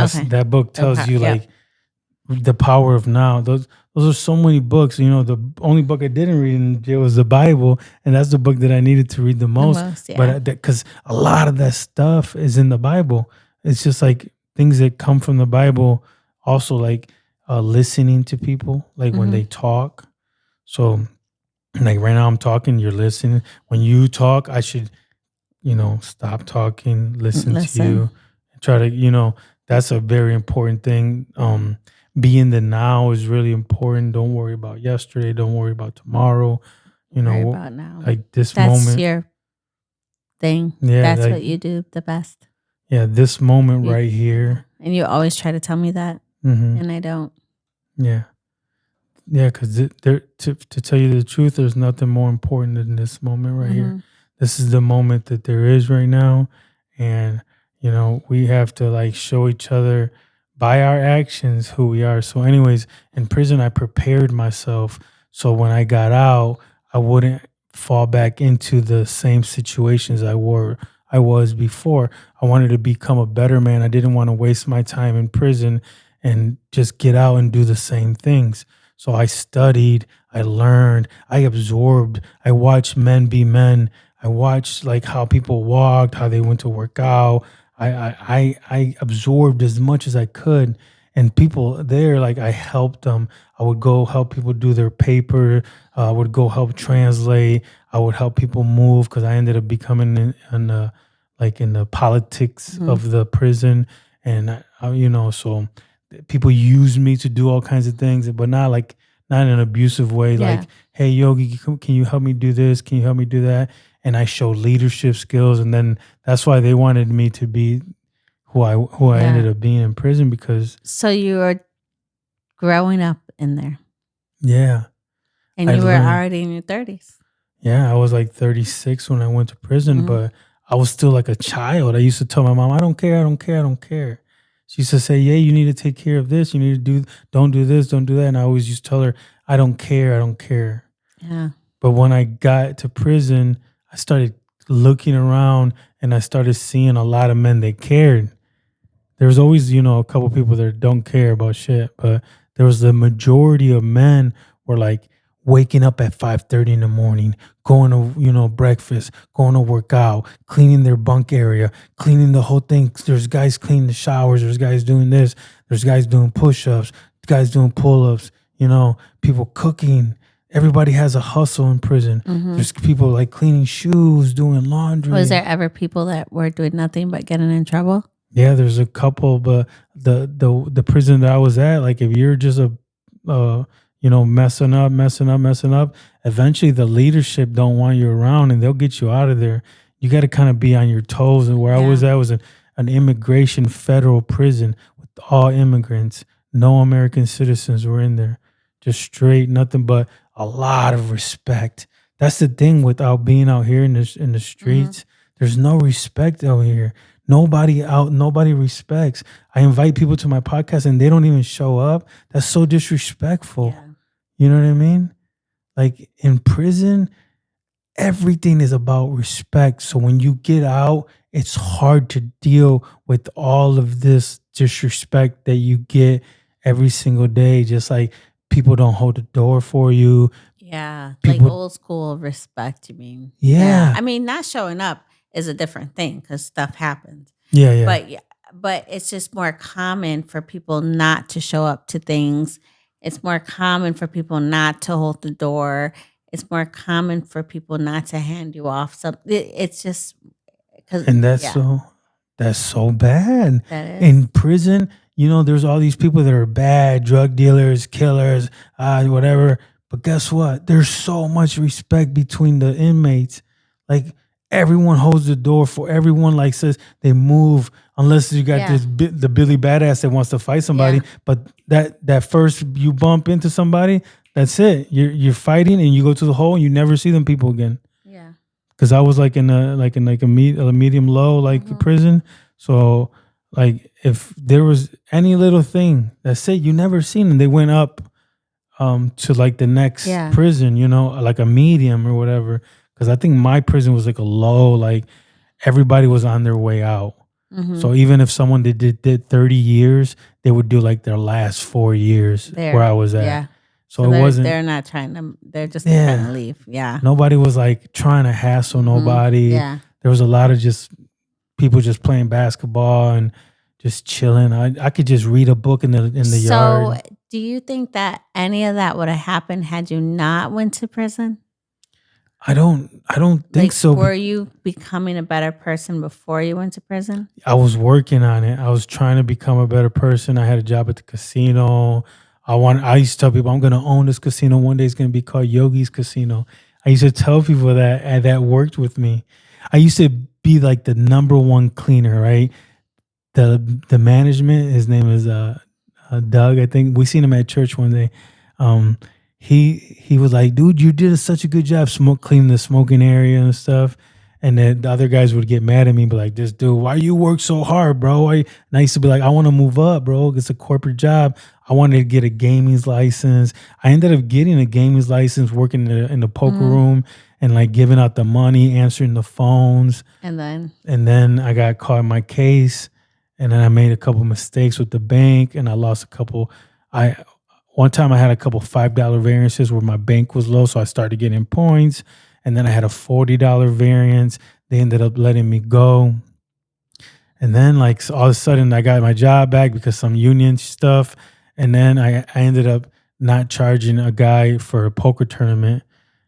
okay. That book tells you like the power of now. Those are so many books. The only book I didn't read in jail was the Bible, and that's the book that I needed to read the most. Yeah. But because a lot of that stuff is in the Bible, it's just like things that come from the Bible. Also, like listening to people, like when they talk. So, like right now, I'm talking, you're listening. When you talk, I should, stop talking, listen to you, try to, that's a very important thing. Be in the now is really important. Don't worry about yesterday. Don't worry about tomorrow. Worry about now. Like this That's moment. your thing. Yeah, that's like, what you do the best. Yeah, this moment right here. And you always try to tell me that, and I don't. Yeah, yeah, because to tell you the truth, there's nothing more important than this moment right here. This is the moment that there is right now, and we have to like show each other by our actions who we are. So anyways, in prison I prepared myself So when I got out, I wouldn't fall back into the same situations I was before. I wanted to become a better man. I didn't want to waste my time in prison and just get out and do the same things. So I studied, I learned, I absorbed, I watched men be men. I watched like how people walked, how they went to work out. I absorbed as much as I could. And people there, like I helped them. I would go help people do their paper. I would go help translate. I would help people move because I ended up becoming in the like in the politics Mhm. of the prison, and so people use me to do all kinds of things, but not in an abusive way. Yeah. Like, hey, Yogi, can you help me do this? Can you help me do that? And I showed leadership skills, and then that's why they wanted me to be who I Yeah. ended up being in prison because So you were growing up in there, yeah, and I you were learned. already in your 30s. Yeah, I was like 36 when I went to prison, Mhm. but I was still like a child. I used to tell my mom, I don't care, I don't care, I don't care. She used to say, yeah, you need to take care of this. You need to don't do this, don't do that. And I always used to tell her, I don't care, I don't care. Yeah. But when I got to prison, I started looking around and I started seeing a lot of men that cared. There's always, a couple people that don't care about shit, but there was the majority of men were like waking up at 5:30 in the morning, going to, breakfast, going to work out, cleaning their bunk area, cleaning the whole thing. There's guys cleaning the showers, there's guys doing this, there's guys doing push-ups, guys doing pull-ups, people cooking. Everybody has a hustle in prison. Mhm. There's people like cleaning shoes, doing laundry. Was there ever people that were doing nothing but getting in trouble? Yeah, there's a couple, but the prison that I was at, like if you're just messing up, eventually the leadership don't want you around and they'll get you out of there. You got to kind of be on your toes. And where I was Yeah. at was an immigration federal prison with all immigrants. No American citizens were in there. Just straight, nothing but a lot of respect. That's the thing without being out here in the streets. There's no respect out here. Nobody respects. I invite people to my podcast and they don't even show up. That's so disrespectful. Yeah. You know what I mean? Like in prison, everything is about respect. So when you get out, it's hard to deal with all of this disrespect that you get every single day. Just like people don't hold the door for you. Yeah. Like People, old school respect, you mean? yeah, I mean, not showing up is a different thing because stuff happens. yeah. But yeah, but it's just more common for people not to show up to things. It's more common for people not to hold the door. It's more common for people not to hand you off something. It's just because And yeah, that's so bad. that is. In prison, there's all these people that are bad, drug dealers, killers, whatever. But guess what? There's so much respect between the inmates. Like everyone holds the door for everyone. Like says they move unless you got Yeah. the Billy Badass that wants to fight somebody. Yeah. But that first you bump into somebody, that's it. You're fighting and you go to the hole and you never see them people again. Yeah. Because I was like in a medium low Mhm. prison. So like if there was any little thing, that's it. You never seen them. They went up to like the next Yeah. prison, like a medium or whatever. Because I think my prison was like a low. Like everybody was on their way out. Mhm. So even if someone did 30 years, they would do like their last 4 years There. where I was at. Yeah. So it wasn't. They're not trying to. They're just trying Yeah. to leave. Yeah. Nobody was like trying to hassle nobody. Yeah. There was a lot of just people just playing basketball and just chilling. I could just read a book in the yard. So, do you think that any of that would have happened had you not went to prison? I don't think Like, so. were you becoming a better person before you went to prison? I was working on it. I was trying to become a better person. I had a job at the casino. I used to tell people I'm going to own this casino one day. It's going to be called YOGI'S Casino. I used to tell people that, and that worked with me. I used to be like the number one cleaner, right? The management, his name is Doug. I think we seen him at church one day. He was like, dude, you did such a good job cleaning the smoking area and stuff. And then the other guys would get mad at me, be like, "This dude, why you work so hard, bro?" And I used to be like, "I want to move up, bro. It's a corporate job. I wanted to get a gaming's license." I ended up getting a gaming's license, working in the poker room and like giving out the money, answering the phones. And then I got caught in my case, and then I made a couple mistakes with the bank, and I lost a couple. One time I had a couple $5 variances where my bank was low, so I started getting points. And then I had a $40 variance. They ended up letting me go. And then like so all of a sudden I got my job back because some union stuff. And then I ended up not charging a guy for a poker tournament.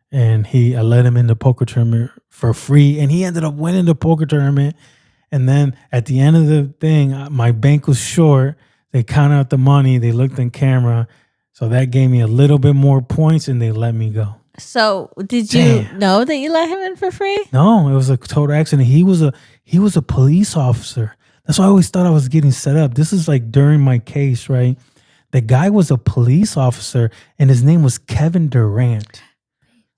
And I let him in the poker tournament for free. And he ended up winning the poker tournament. And then at the end of the thing, my bank was short. They counted out the money. They looked in camera. So that gave me a little bit more points and they let me go. So did you know that you let him in for free? No, it was a total accident. He was a police officer. That's why I always thought I was getting set up. This is like during my case, right? The guy was a police officer and his name was Kevin Durant.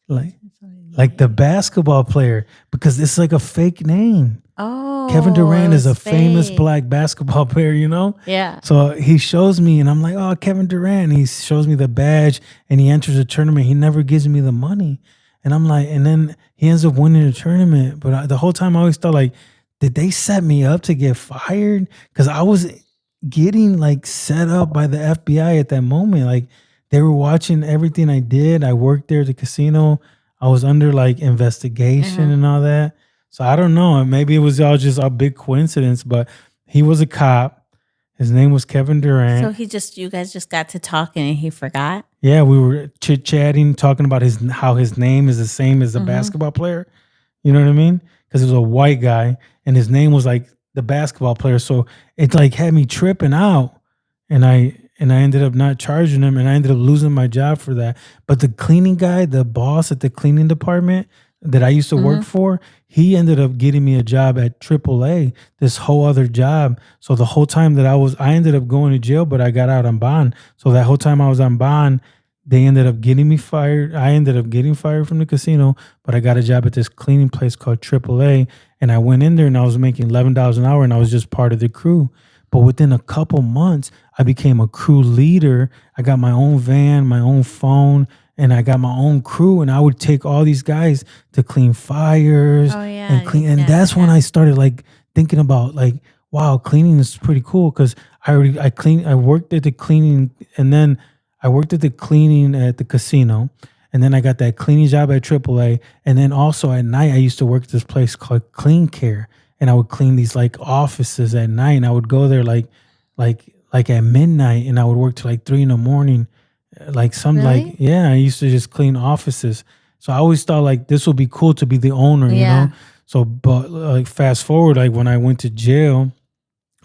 Like the basketball player, because it's like a fake name. Oh, Kevin Durant is a famous fake. black basketball player, you know? Yeah. So he shows me and I'm like, "Oh, Kevin Durant." And he shows me the badge and he enters the tournament. He never gives me the money. And I'm like, and then he ends up winning the tournament. But the whole time I always thought like, did they set me up to get fired? Because I was getting like set up by the FBI at that moment. Like they were watching everything I did. I worked there at the casino. I was under like investigation and all that. So I don't know. Maybe it was all just a big coincidence, but he was a cop. His name was Kevin Durant. So you guys just got to talking and he forgot? Yeah, we were chit-chatting, talking about how his name is the same as a basketball player. You know what I mean? Because it was a white guy and his name was like the basketball player. So it like had me tripping out. And I ended up not charging him and I ended up losing my job for that. But the cleaning guy, the boss at the cleaning department that I used to work for, he ended up getting me a job at AAA, this whole other job. So the whole time that I ended up going to jail, but I got out on bond. So that whole time I was on bond, they ended up getting me fired. I ended up getting fired from the casino, but I got a job at this cleaning place called AAA. And I went in there and I was making $11 an hour and I was just part of the crew. But within a couple months, I became a crew leader. I got my own van, my own phone, and I got my own crew. And I would take all these guys to clean fires and clean. And that's when I started like thinking about like, wow, cleaning is pretty cool because I worked at the cleaning, and then I worked at the cleaning at the casino. And then I got that cleaning job at AAA. And then also at night, I used to work at this place called Clean Care. And I would clean these like offices at night. And I would go there like at midnight, and I would work till like 3 a.m. I used to just clean offices. So I always thought like this would be cool to be the owner, you know? So, but like fast forward, like when I went to jail,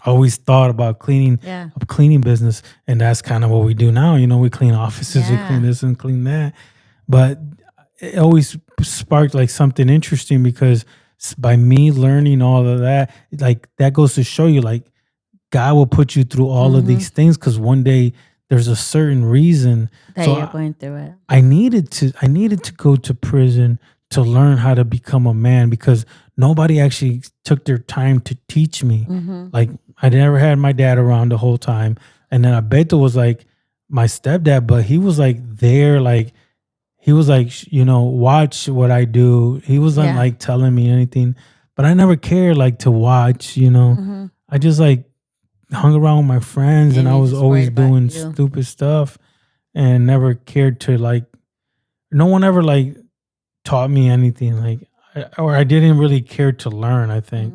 I always thought about cleaning a cleaning business. And that's kind of what we do now. You know, we clean offices, we clean this and clean that. But it always sparked like something interesting because by me learning all of that, like that goes to show you like God will put you through all of these things because one day there's a certain reason that you're going through it. I needed to go to prison to learn how to become a man because nobody actually took their time to teach me. Like I never had my dad around the whole time. And then Abeto was like my stepdad, but he was like there, like he was like, you know, watch what I do. He wasn't like telling me anything, but I never cared like to watch, you know. I just like hung around with my friends and I was always doing stupid stuff and never cared to like, no one ever like taught me anything like, or I didn't really care to learn, I think.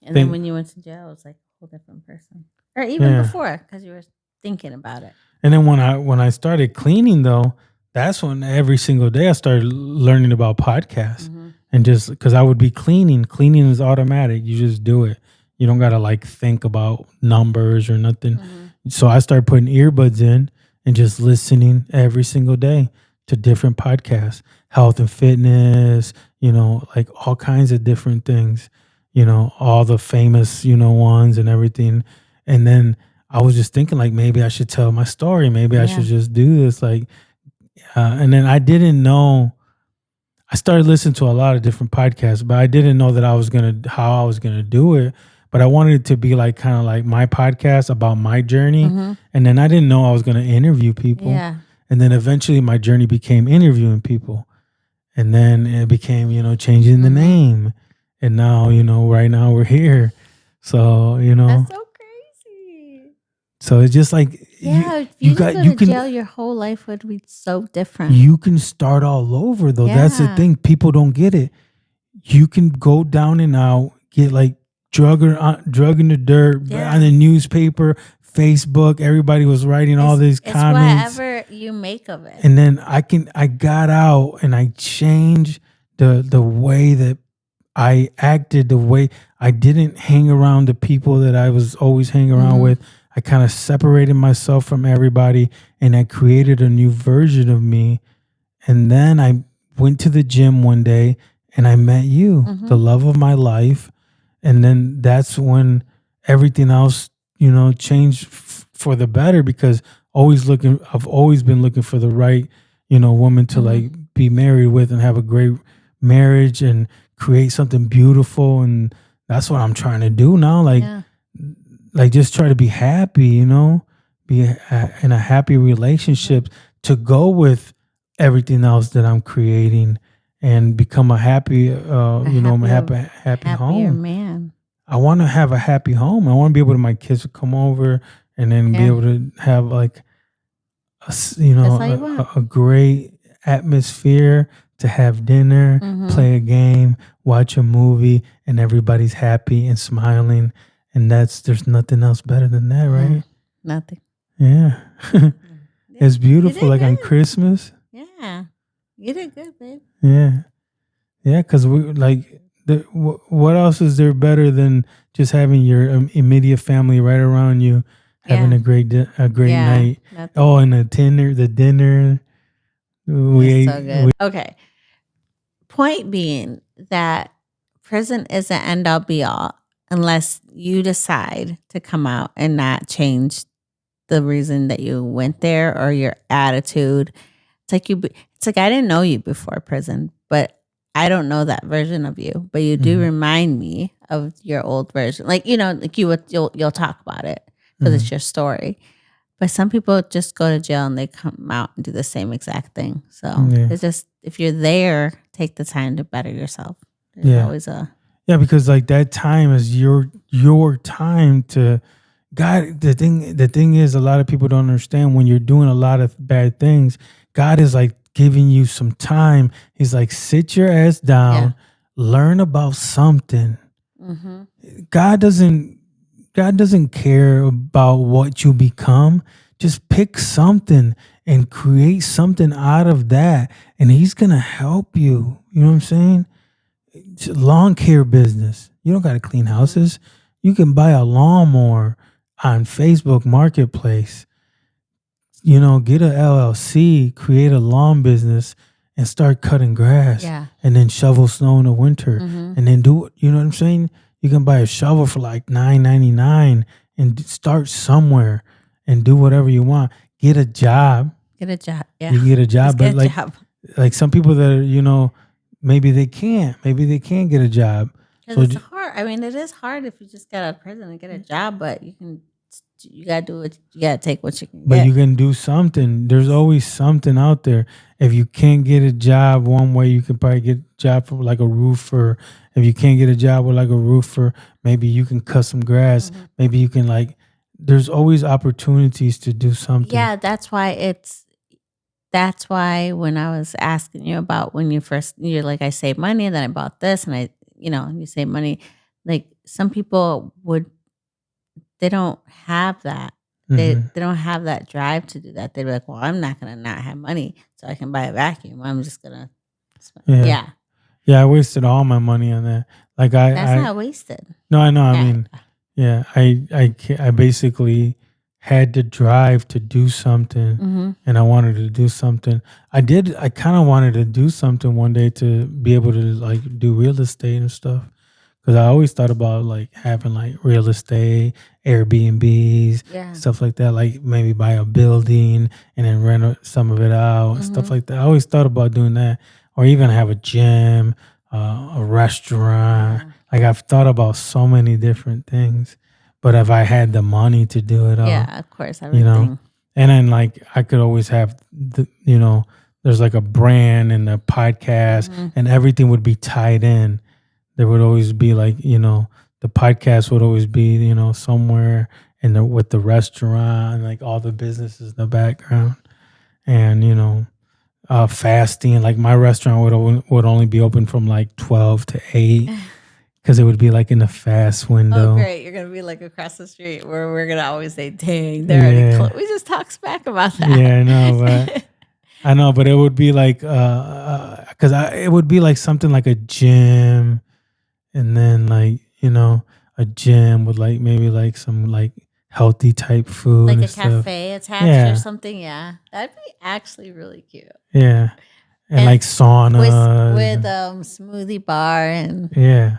And then when you went to jail, it was like a whole different person. Or even before, because you were thinking about it. And then when I started cleaning though, that's when every single day I started learning about podcasts. And just because I would be cleaning is automatic. You just do it. You don't got to like think about numbers or nothing. So I started putting earbuds in and just listening every single day to different podcasts, health and fitness, you know, like all kinds of different things, you know, all the famous, you know, ones and everything. And then I was just thinking like, maybe I should tell my story. Maybe I should just do this. Like, and then I didn't know I started listening to a lot of different podcasts, but I didn't know that how I was gonna do it. But I wanted it to be like kind of like my podcast about my journey, Mm-hmm. and then I didn't know I was gonna interview people, Yeah. and then eventually my journey became interviewing people, and then it became changing the Mm-hmm. name, and now right now we're here, so That's so crazy. so it's just like Yeah, if you you didn't got go you to can jail, your whole life would be so different. you can start all over though. That's the Yeah. thing. People don't get it. You can go down and out, get like drug in the dirt Yeah. on the newspaper, Facebook. Everybody was writing all these It's comments, whatever you make of it. and then I got out and I changed the way that I acted, the way I didn't hang around the people that I was always hanging around Mhm. with. I kind of separated myself from everybody, and I created a new version of me. And then I went to the gym one day and I met you, the Mhm. love of my life. And then that's when everything else, changed for the better, because I've always been looking for the right, woman to Mhm. like be married with and have a great marriage and create something beautiful. And that's what I'm trying to do now. Yeah. Like just try to be happy, be in a happy relationship to go with everything else that I'm creating, and become a happy, happy Happier home. man. I want to have a happy home. I want to be able to, my kids to come over and then be Yeah. able to have like That's all you want. a great atmosphere to have dinner, Mhm. play a game, watch a movie, and everybody's happy and smiling. And there's nothing else better than that, right? Nothing. Yeah. Yeah, It's you beautiful, did like on good. Christmas. Yeah. You did good, babe. Yeah. Yeah, because we like what else is there better than just having your immediate family right around you, having Yeah. a great Yeah. night. Nothing. Oh, and the dinner we That's so ate. good. Okay. Point being that prison isn't end all be all unless you decide to come out and not change the reason that you went there or your attitude. It's like I didn't know you before prison, but I don't know that version of you. But you do Mhm. remind me of your old version. Like like you'll talk about it because it's your story. But some people just go to jail and they come out and do the same exact thing. So Yeah. it's just if you're there, take the time to better yourself. There's Yeah. always a Yeah, because like that time is your time to God. The thing is, a lot of people don't understand when you're doing a lot of bad things. God is like giving you some time. He's like, sit your ass down, learn about something. Mhm. God doesn't care about what you become. Just pick something and create something out of that, and He's gonna help you. You know what I'm saying? It's a lawn care business. You don't got to clean houses. You can buy a lawnmower on Facebook Marketplace. Get a LLC, create a lawn business, and start cutting grass. Yeah. And then shovel snow in the winter, Mhm. and then do it. You know what I'm saying? You can buy a shovel for like $9.99 and start somewhere and do whatever you want. Get a job. Get a job. Yeah. You can get a job, Just but get a like job. like some people that are, maybe they can't get a job. So Because it's hard. I mean, it is hard if you just get out of prison and get a job, but you gotta do it. You gotta take what you can but get. you can do something. There's always something out there. If you can't get a job one way, you can probably get a job for like a roofer. If you can't get a job with like a roofer, maybe you can cut some grass. Mhm. Maybe you can there's always opportunities to do something. Yeah, that's why when I was asking you about when you're like, I saved money and then I bought this and you save money. Like some people they don't have that. They Mhm. don't have that drive to do that. They'd be like, well, I'm not gonna not have money so I can buy a vacuum. I'm just gonna spend. Yeah. Yeah, I wasted all my money on that. Like That's not wasted. no, I know. I Yeah. mean, yeah, I basically had the drive to do something, Mhm. and I wanted to do something. I kind of wanted to do something one day to be able to like do real estate and stuff. Because I always thought about like having like real estate, Airbnbs, Yeah. stuff like that. Like maybe buy a building and then rent some of it out and stuff Mhm. like that. I always thought about doing that, or even have a gym, a restaurant. Yeah. Like I've thought about so many different things, but if I had the money to do it all, Yeah, of course, you know, everything. and then like I could always have there's like a brand and a podcast, Mhm. and everything would be tied in. There would always be like, the podcast would always be, somewhere with the restaurant and like all the businesses in the background. And, fasting, like my restaurant would only be open from like 12 to 8 because it would be like in the fast Oh, window. great. You're going to be like across the street where we're going to always say, dang, they're already Yeah. close. We just talk smack about that. Yeah, I know, but it would be like, because it would be like something like a gym, and then like, a gym with like maybe like some like healthy type food, Like and a stuff. cafe attached Yeah. or something. Yeah. That'd be actually really cute. Yeah. And And like saunas. With smoothie bar. And Yeah.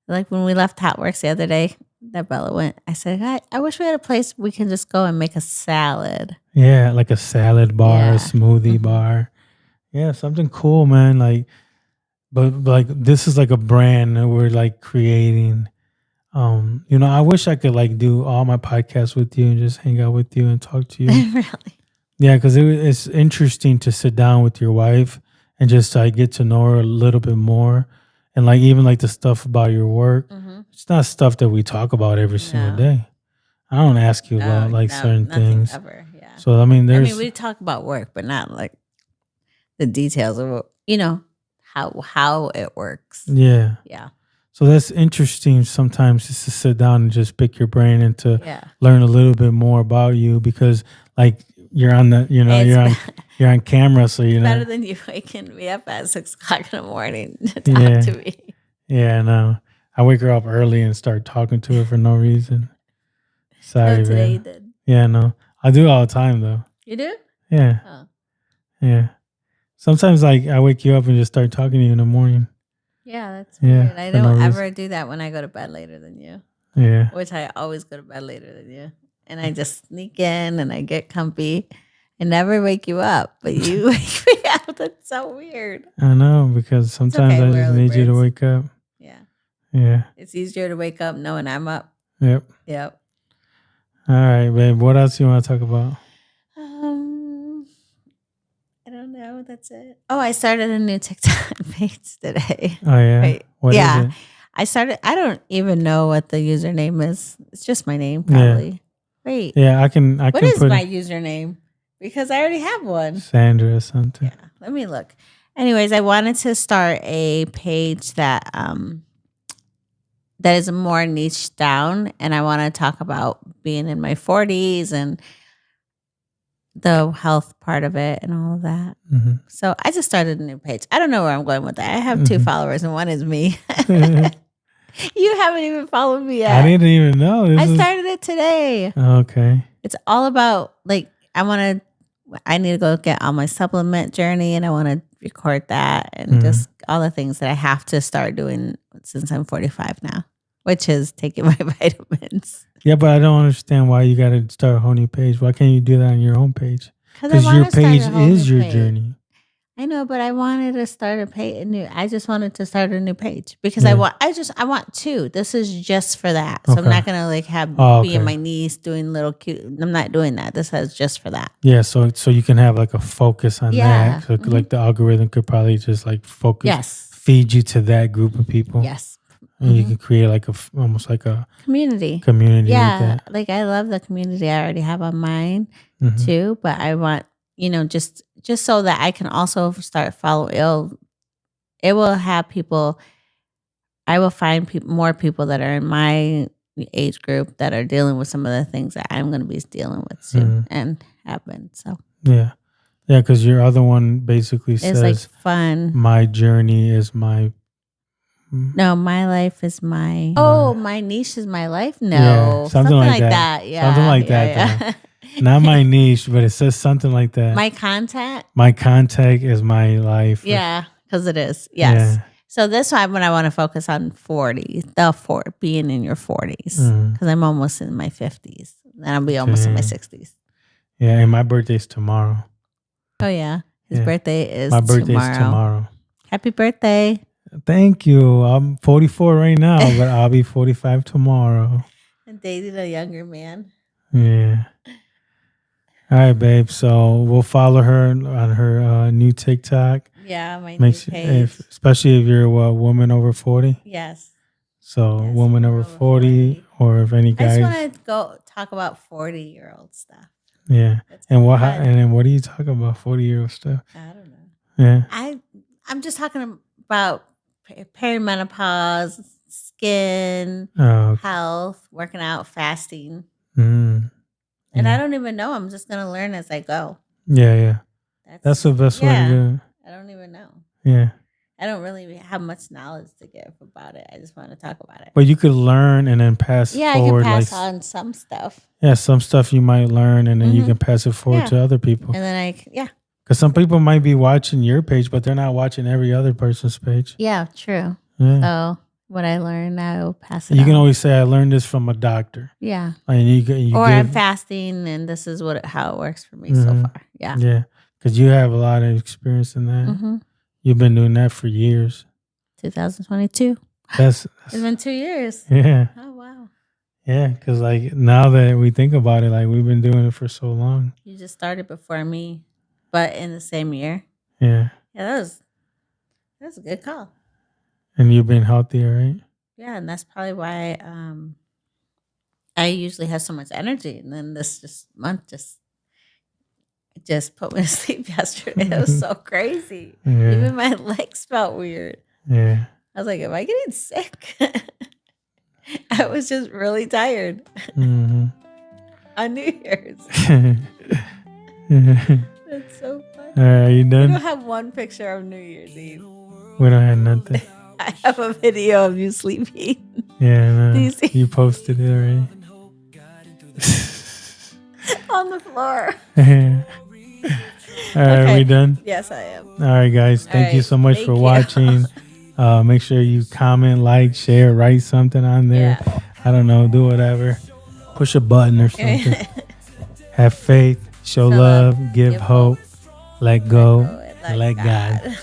like when we left Hotworks the other day, that Bella went, I said, I wish we had a place we can just go and make a salad. Yeah, like a salad bar, Yeah. a smoothie bar. Yeah, something cool, man. Like, but like this is like a brand that we're like creating. I wish I could like do all my podcasts with you and just hang out with you and talk to you. Really? Yeah, because it's interesting to sit down with your wife and just like get to know her a little bit more, and like even like the stuff about your work. Mm-hmm. It's not stuff that we talk about every single day. I don't ask you about like certain things ever. Yeah. So I mean, we talk about work, but not like the details of how it works. Yeah. Yeah. So that's interesting sometimes, just to sit down and just pick your brain and to Yeah. learn a little bit more about you, because like you're on the you're on camera, so better than you waking me up at 6 o'clock in the morning to talk Yeah. to me. Yeah, no. I wake her up early and start talking to her for no reason. Sorry, No, today you man. did. Yeah, no. I do it all the time though. You do? Yeah. Oh. Yeah. Sometimes like I wake you up and just start talking to you in the morning. Yeah, that's Yeah, weird. I for no don't reason. ever do that when I go to bed later than you, Yeah. which I always go to bed later than you. And I just sneak in and I get comfy and never wake you up, but you wake me up. That's so weird. I know, because sometimes okay, I we're just early need you to birds. wake up. Yeah. Yeah. It's easier to wake up knowing I'm up. Yep. Yep. All right, babe. What else you want to talk about? I don't know. That's it. Oh, I started a new TikTok page today. Oh yeah. Right. What is Yeah. it? I don't even know what the username is. It's just my name, probably. Wait. Yeah, I can What is put my username? Because I already have one. Sandra or something. Yeah. Let me look. Anyways, I wanted to start a page that is more niche down, and I want to talk about being in my 40s and the health part of it and all of that. Mm-hmm. So I just started a new page. I don't know where I'm going with that. I have 2 followers and one is me. You haven't even followed me yet. I didn't even know. I started it today. Okay. It's all about like I need to go get on my supplement journey, and I want to record that and just all the things that I have to start doing since I'm 45 now, which is taking my vitamins. Yeah, but I don't understand why you got to start a whole new page. Why can't you do that on your own page? Because your page is your journey. I know, but I wanted to start I just wanted to start a new page because I want 2. This is just for that. So I'm not gonna like have me and my niece doing little cute. I'm not doing that. This is just for that. Yeah, so you can have like a focus on that. So like the algorithm could probably just like focus, feed you to that group of people. Yes. And you can create like almost like a community. Yeah, with that. Like I love the community I already have on mine too, but I want just so that I can also start following. It will have people. I will find more people that are in my age group that are dealing with some of the things that I'm going to be dealing with soon and have been. So yeah, because your other one basically says like fun. My journey is my. No, my life is my. Oh, my niche is my life. No, something like that. Yeah, something like that. Yeah. Not my niche, but it says something like that. My content. My content is my life. Yeah, because it is. Yes. Yeah. So this one, when I want to focus on 40, being in your 40s, because I'm almost in my 50s, and I'll be almost in my 60s. Yeah, and my birthday's tomorrow. Oh yeah, his birthday is my birthday's tomorrow. Happy birthday. Thank you. I'm 44 right now, but I'll be 45 tomorrow. And dating a younger man. Yeah. All right, babe. So we'll follow her on her new TikTok. Yeah, my new page. Especially if you're a woman over 40. Yes. So Yes, woman over 40, or if any I guys. just want to go talk about 40-year-old stuff. Yeah. And then what do you talk about 40-year-old stuff? I don't know. Yeah. I'm just talking about perimenopause, skin, health, working out, fasting. And I don't even know. I'm just going to learn as I go. Yeah. That's the best way to do it. I don't even know. Yeah. I don't really have much knowledge to give about it. I just want to talk about it. But you could learn and then pass forward. I can pass on some stuff. Yeah, some stuff you might learn and then you can pass it forward to other people. And then because some people might be watching your page, but they're not watching every other person's page. Yeah, true. Yeah. So what I learned, I'll pass it on. You can always say, I learned this from a doctor. Yeah. And I'm fasting and this is how it works for me so far. Yeah. Yeah. Because you have a lot of experience in that. You've been doing that for years. 2022. It's been 2 years. Yeah. Oh, wow. Yeah. Because now that we think about it, we've been doing it for so long. You just started before me, but in the same year. Yeah. Yeah, that was a good call. And you've been healthier, right? Yeah, and that's probably why I usually have so much energy. And then this month just put me to sleep yesterday. It was so crazy. Yeah. Even my legs felt weird. Yeah. I was like, am I getting sick? I was just really tired on New Year's. That's so funny. All right, are you done? We don't have one picture of New Year's Eve. We don't have nothing. I have a video of you sleeping. Yeah, no, you posted it already. On the floor. All right, are we done? Yes, I am. All right, guys. Thank you so much for watching. Make sure you comment, like, share, write something on there. Yeah. I don't know. Do whatever. Push a button or something. Have faith. Show love. Give hope. Let go. Let God.